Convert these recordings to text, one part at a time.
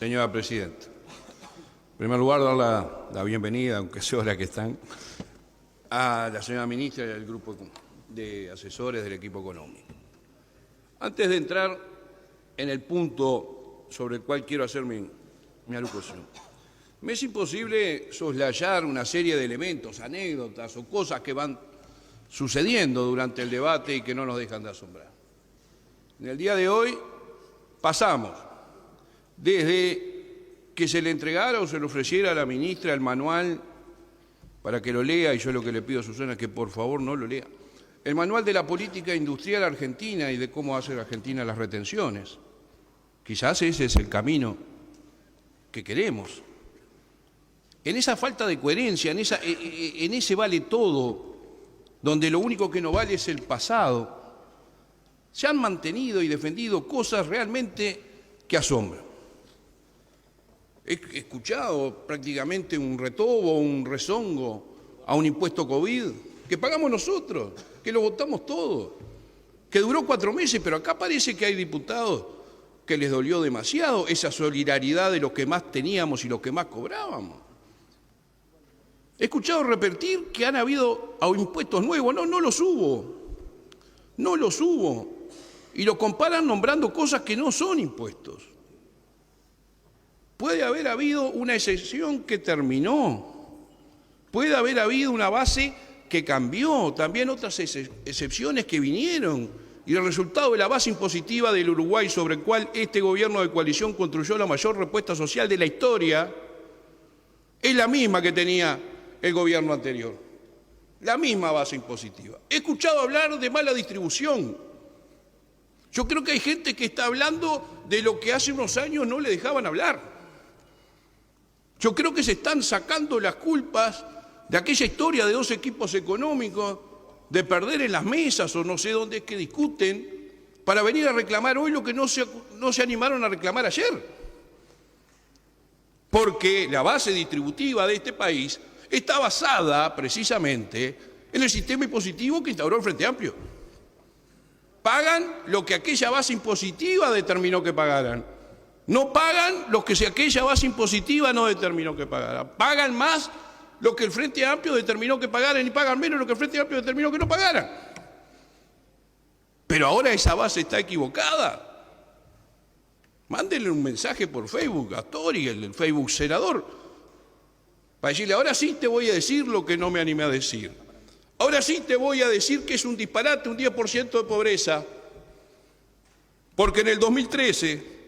Señora Presidenta, en primer lugar, dar la bienvenida, aunque sea hora que están, a la señora Ministra y al grupo de asesores del equipo económico. Antes de entrar en el punto sobre el cual quiero hacer mi alocución, me es imposible soslayar una serie de elementos, anécdotas o cosas que van sucediendo durante el debate y que no nos dejan de asombrar. En el día de hoy pasamos desde que se le entregara o se le ofreciera a la ministra el manual para que lo lea, y yo lo que le pido a Susana es que por favor no lo lea, el manual de la política industrial argentina y de cómo hace la Argentina las retenciones. Quizás ese es el camino que queremos. En esa falta de coherencia, en ese vale todo, donde lo único que no vale es el pasado, se han mantenido y defendido cosas realmente que asombran. He escuchado prácticamente un retobo, un rezongo a un impuesto COVID que pagamos nosotros, que lo votamos todos, que duró 4 meses, pero acá parece que hay diputados que les dolió demasiado esa solidaridad de los que más teníamos y los que más cobrábamos. He escuchado repetir que han habido impuestos nuevos. No los hubo. No los hubo. Y lo comparan nombrando cosas que no son impuestos. Puede haber habido una excepción que terminó. Puede haber habido una base que cambió. También otras excepciones que vinieron. Y el resultado de la base impositiva del Uruguay, sobre el cual este gobierno de coalición construyó la mayor respuesta social de la historia, es la misma que tenía el gobierno anterior. La misma base impositiva. He escuchado hablar de mala distribución. Yo creo que hay gente que está hablando de lo que hace unos años no le dejaban hablar. Yo creo que se están sacando las culpas de aquella historia de 2 equipos económicos, de perder en las mesas o no sé dónde es que discuten, para venir a reclamar hoy lo que no se animaron a reclamar ayer. Porque la base distributiva de este país está basada precisamente en el sistema impositivo que instauró el Frente Amplio. Pagan lo que aquella base impositiva determinó que pagaran. No pagan lo que aquella base impositiva no determinó que pagaran. Pagan más lo que el Frente Amplio determinó que pagaran y pagan menos lo que el Frente Amplio determinó que no pagaran. Pero ahora esa base está equivocada. Mándenle un mensaje por Facebook a Tori, el Facebook senador, para decirle, ahora sí te voy a decir lo que no me animé a decir. Ahora sí te voy a decir que es un disparate, un 10% de pobreza, porque en el 2013,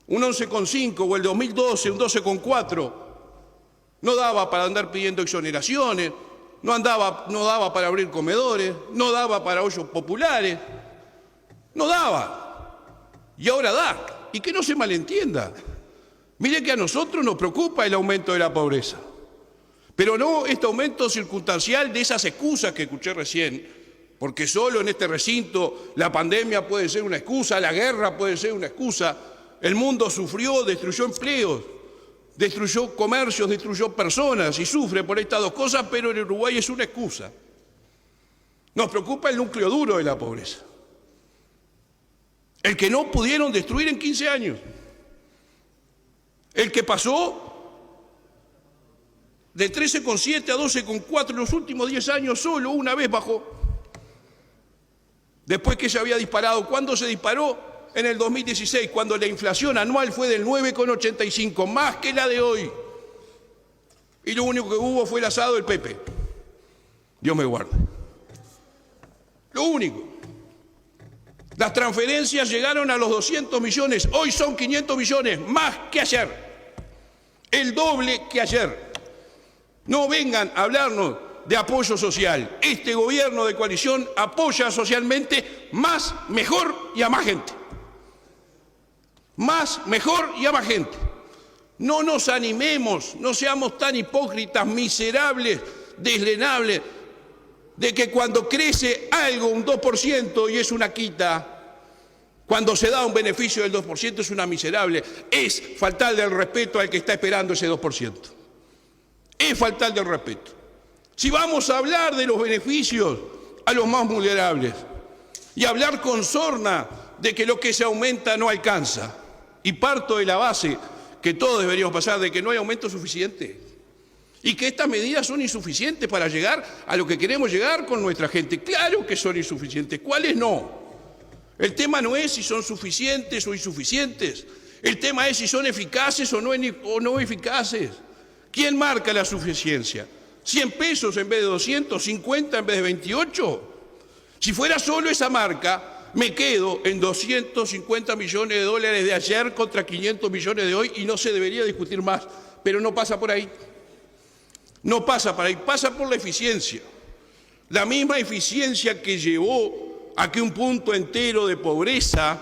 un 11,5, o el 2012, un 12,4, no daba para andar pidiendo exoneraciones, no daba para abrir comedores, no daba para hoyos populares, no daba. Y ahora da. Y que no se malentienda. Mire que a nosotros nos preocupa el aumento de la pobreza. Pero no este aumento circunstancial de esas excusas que escuché recién, porque solo en este recinto la pandemia puede ser una excusa, la guerra puede ser una excusa, el mundo sufrió, destruyó empleos, destruyó comercios, destruyó personas y sufre por estas 2 cosas, pero en Uruguay es una excusa. Nos preocupa el núcleo duro de la pobreza, el que no pudieron destruir en 15 años, el que pasó de 13,7 a 12,4 en los últimos 10 años, solo una vez bajó. Después que se había disparado. ¿Cuándo se disparó? En el 2016, cuando la inflación anual fue del 9,85, más que la de hoy. Y lo único que hubo fue el asado del Pepe. Dios me guarde. Lo único. Las transferencias llegaron a los 200 millones, hoy son 500 millones, más que ayer. El doble que ayer. No vengan a hablarnos de apoyo social. Este gobierno de coalición apoya socialmente más, mejor y a más gente. Más, mejor y a más gente. No nos animemos, no seamos tan hipócritas, miserables, deslenables, de que cuando crece algo un 2% y es una quita, cuando se da un beneficio del 2% es una miserable, es faltarle el respeto al que está esperando ese 2%. Es faltarle el respeto. Si vamos a hablar de los beneficios a los más vulnerables y hablar con sorna de que lo que se aumenta no alcanza, y parto de la base que todos deberíamos pasar, de que no hay aumento suficiente y que estas medidas son insuficientes para llegar a lo que queremos llegar con nuestra gente. Claro que son insuficientes, ¿cuáles no? El tema no es si son suficientes o insuficientes, el tema es si son eficaces o no eficaces. ¿Quién marca la suficiencia? ¿100 pesos en vez de 200? ¿50 en vez de 28? Si fuera solo esa marca, me quedo en 250 millones de dólares de ayer contra 500 millones de hoy y no se debería discutir más. Pero no pasa por ahí. No pasa por ahí, pasa por la eficiencia. La misma eficiencia que llevó a que un punto entero de pobreza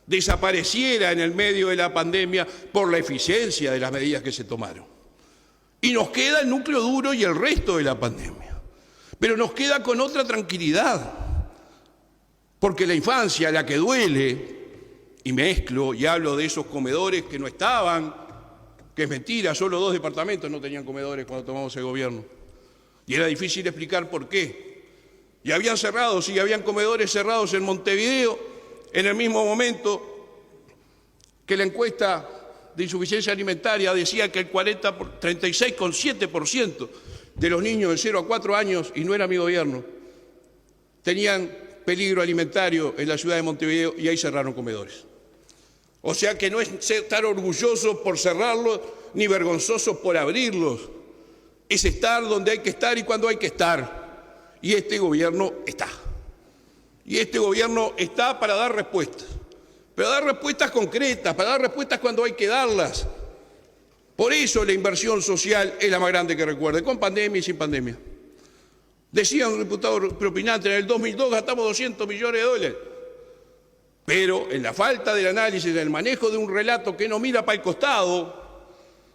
desapareciera en el medio de la pandemia por la eficiencia de las medidas que se tomaron. Y nos queda el núcleo duro y el resto de la pandemia. Pero nos queda con otra tranquilidad. Porque la infancia, la que duele, y mezclo y hablo de esos comedores que no estaban, que es mentira, solo 2 departamentos no tenían comedores cuando tomamos el gobierno. Y era difícil explicar por qué. Y habían cerrado, sí, habían comedores cerrados en Montevideo, en el mismo momento que la encuesta de insuficiencia alimentaria decía que el 36,7% de los niños de 0 a 4 años, y no era mi gobierno, tenían peligro alimentario en la ciudad de Montevideo y ahí cerraron comedores. O sea que no es estar orgullosos por cerrarlos ni vergonzosos por abrirlos. Es estar donde hay que estar y cuando hay que estar. Y este gobierno está. Y este gobierno está para dar respuestas. Pero dar respuestas concretas, para dar respuestas cuando hay que darlas. Por eso la inversión social es la más grande que recuerde, con pandemia y sin pandemia. Decía un diputado preopinante, en el 2002 gastamos 200 millones de dólares. Pero en la falta del análisis, del manejo de un relato que no mira para el costado,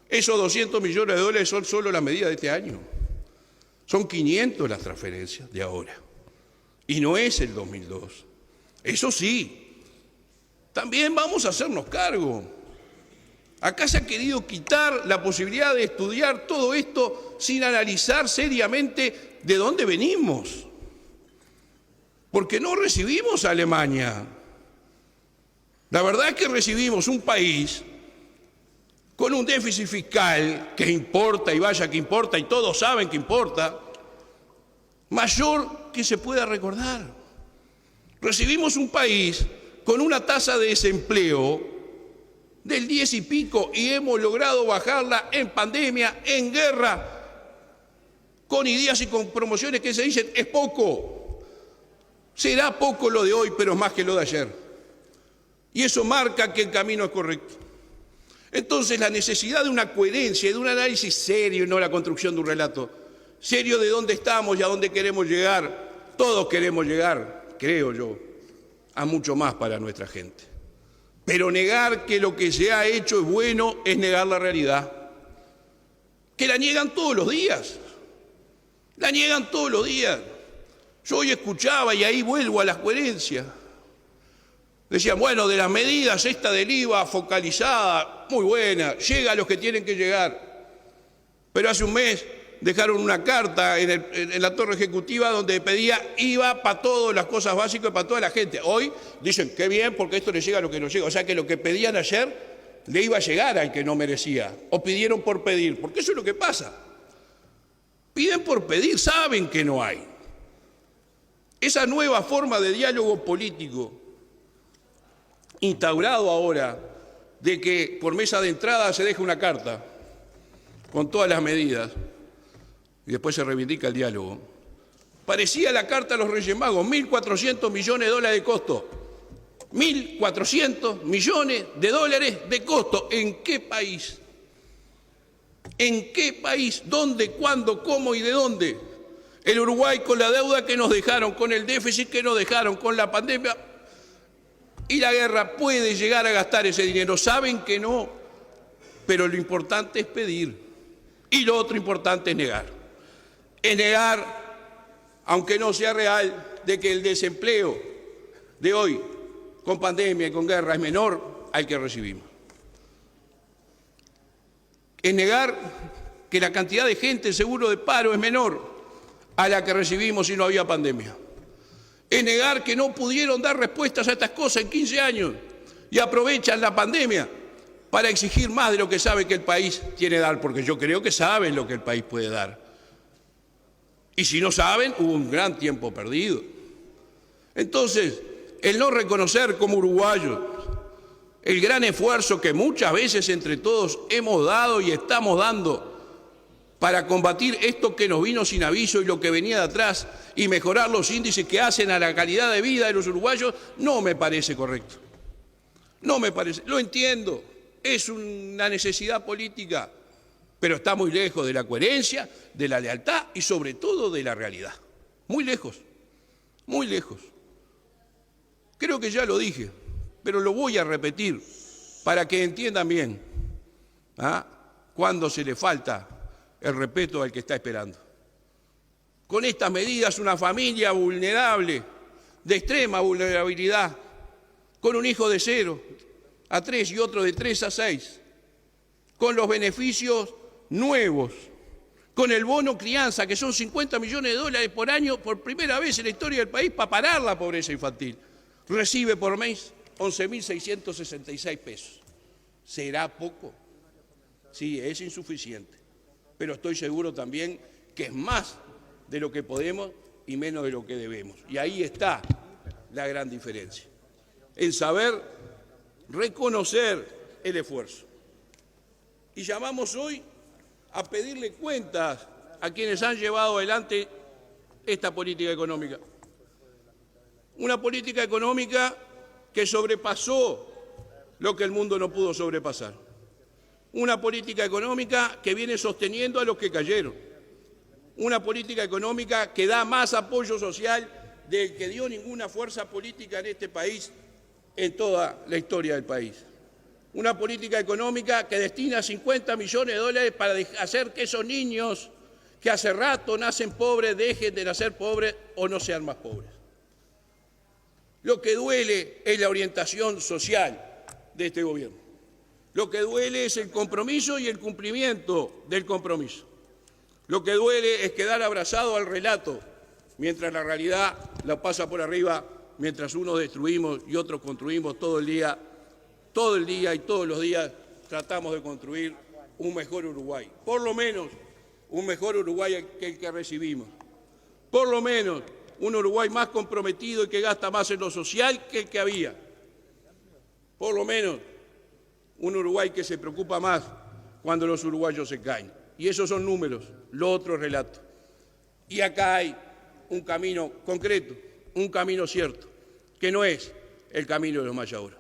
esos 200 millones de dólares son solo la medida de este año. Son 500 las transferencias de ahora. Y no es el 2002. Eso sí, también vamos a hacernos cargo. Acá se ha querido quitar la posibilidad de estudiar todo esto sin analizar seriamente de dónde venimos. Porque no recibimos a Alemania. La verdad es que recibimos un país con un déficit fiscal que importa y vaya que importa y todos saben que importa, mayor que se pueda recordar. Recibimos un país con una tasa de desempleo del 10 y pico y hemos logrado bajarla en pandemia, en guerra, con ideas y con promociones que se dicen es poco. Será poco lo de hoy, pero es más que lo de ayer. Y eso marca que el camino es correcto. Entonces, la necesidad de una coherencia, de un análisis serio y no la construcción de un relato serio de dónde estamos y a dónde queremos llegar. Todos queremos llegar, creo yo, a mucho más para nuestra gente. Pero negar que lo que se ha hecho es bueno es negar la realidad. Que la niegan todos los días. La niegan todos los días. Yo hoy escuchaba, y ahí vuelvo a la coherencia. Decían, bueno, de las medidas, esta del IVA focalizada, muy buena, llega a los que tienen que llegar. Pero hace un mes dejaron una carta en la torre ejecutiva donde pedía IVA para todas las cosas básicas, para toda la gente. Hoy dicen, qué bien, porque esto le llega a lo que no llega. O sea que lo que pedían ayer le iba a llegar al que no merecía. O pidieron por pedir, porque eso es lo que pasa. Piden por pedir, saben que no hay. Esa nueva forma de diálogo político instaurado ahora, de que por mesa de entrada se deja una carta con todas las medidas y después se reivindica el diálogo. Parecía la carta a los Reyes Magos, 1.400 millones de dólares de costo. 1.400 millones de dólares de costo. ¿En qué país? ¿En qué país? ¿Dónde? ¿Cuándo? ¿Cómo? ¿Y de dónde? El Uruguay con la deuda que nos dejaron, con el déficit que nos dejaron, con la pandemia y la guerra, puede llegar a gastar ese dinero. Saben que no, pero lo importante es pedir. Y lo otro importante es negar. Es negar, aunque no sea real, de que el desempleo de hoy, con pandemia y con guerra, es menor al que recibimos. Es negar que la cantidad de gente en seguro de paro es menor a la que recibimos si no había pandemia. Es negar que no pudieron dar respuestas a estas cosas en 15 años y aprovechan la pandemia para exigir más de lo que sabe que el país tiene que dar, porque yo creo que saben lo que el país puede dar. Y si no saben, hubo un gran tiempo perdido. Entonces, el no reconocer como uruguayos el gran esfuerzo que muchas veces entre todos hemos dado y estamos dando para combatir esto que nos vino sin aviso y lo que venía de atrás y mejorar los índices que hacen a la calidad de vida de los uruguayos, no me parece correcto. No me parece, lo entiendo, es una necesidad política, pero está muy lejos de la coherencia, de la lealtad y sobre todo de la realidad. Muy lejos, muy lejos. Creo que ya lo dije, pero lo voy a repetir para que entiendan bien cuándo se le falta el respeto al que está esperando. Con estas medidas, una familia vulnerable, de extrema vulnerabilidad, con un hijo de 0 a 3 y otro de 3 a 6, con los beneficios nuevos, con el bono crianza, que son 50 millones de dólares por año, por primera vez en la historia del país, para parar la pobreza infantil. Recibe por mes 11.666 pesos. ¿Será poco? Sí, es insuficiente, pero estoy seguro también que es más de lo que podemos y menos de lo que debemos. Y ahí está la gran diferencia, en saber reconocer el esfuerzo. Y llamamos hoy a pedirle cuentas a quienes han llevado adelante esta política económica. Una política económica que sobrepasó lo que el mundo no pudo sobrepasar. Una política económica que viene sosteniendo a los que cayeron. Una política económica que da más apoyo social del que dio ninguna fuerza política en este país en toda la historia del país. Una política económica que destina 50 millones de dólares para hacer que esos niños que hace rato nacen pobres dejen de nacer pobres o no sean más pobres. Lo que duele es la orientación social de este gobierno. Lo que duele es el compromiso y el cumplimiento del compromiso. Lo que duele es quedar abrazado al relato, mientras la realidad la pasa por arriba, mientras unos destruimos y otros construimos todo el día y todos los días tratamos de construir un mejor Uruguay. Por lo menos un mejor Uruguay que el que recibimos. Por lo menos un Uruguay más comprometido y que gasta más en lo social que el que había. Por lo menos un Uruguay que se preocupa más cuando los uruguayos se caen. Y esos son números, lo otro es relato. Y acá hay un camino concreto, un camino cierto, que no es el camino de los Maya-Oro,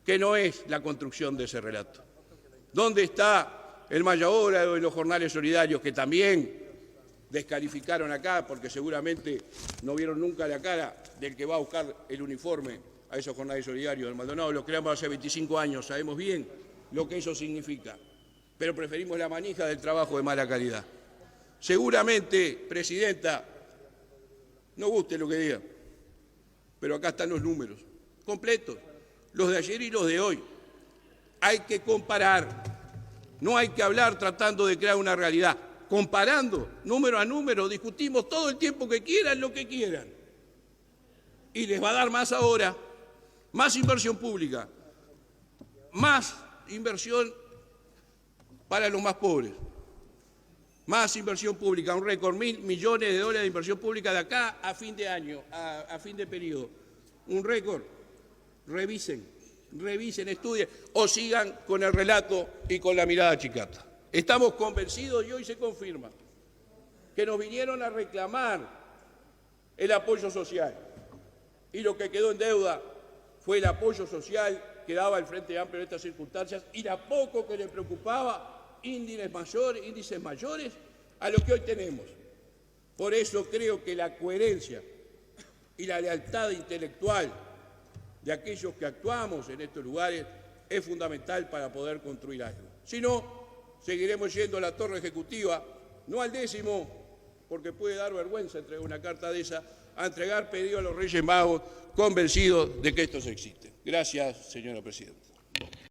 que no es la construcción de ese relato. ¿Dónde está el Maya-Oro y los jornales solidarios que también descalificaron acá porque seguramente no vieron nunca la cara del que va a buscar el uniforme a esos jornales solidarios del Maldonado? Lo creamos hace 25 años, sabemos bien lo que eso significa, pero preferimos la manija del trabajo de mala calidad. Seguramente, Presidenta, no guste lo que diga, pero acá están los números completos, los de ayer y los de hoy. Hay que comparar, no hay que hablar tratando de crear una realidad. Comparando, número a número, discutimos todo el tiempo que quieran, lo que quieran. Y les va a dar más ahora, más inversión pública, más inversión para los más pobres, más inversión pública, un récord, 1.000 millones de dólares de inversión pública de acá a fin de año, a fin de periodo. Un récord. Revisen, estudien o sigan con el relato y con la mirada chicata. Estamos convencidos y hoy se confirma que nos vinieron a reclamar el apoyo social y lo que quedó en deuda fue el apoyo social que daba el Frente Amplio en estas circunstancias y la poco que le preocupaba índices mayores a lo que hoy tenemos. Por eso creo que la coherencia y la lealtad intelectual de aquellos que actuamos en estos lugares es fundamental para poder construir algo. Si no, seguiremos yendo a la torre ejecutiva, no al 10º, porque puede dar vergüenza entregar una carta de esa, a entregar pedido a los Reyes Magos, convencidos de que estos existen. Gracias, señora Presidenta.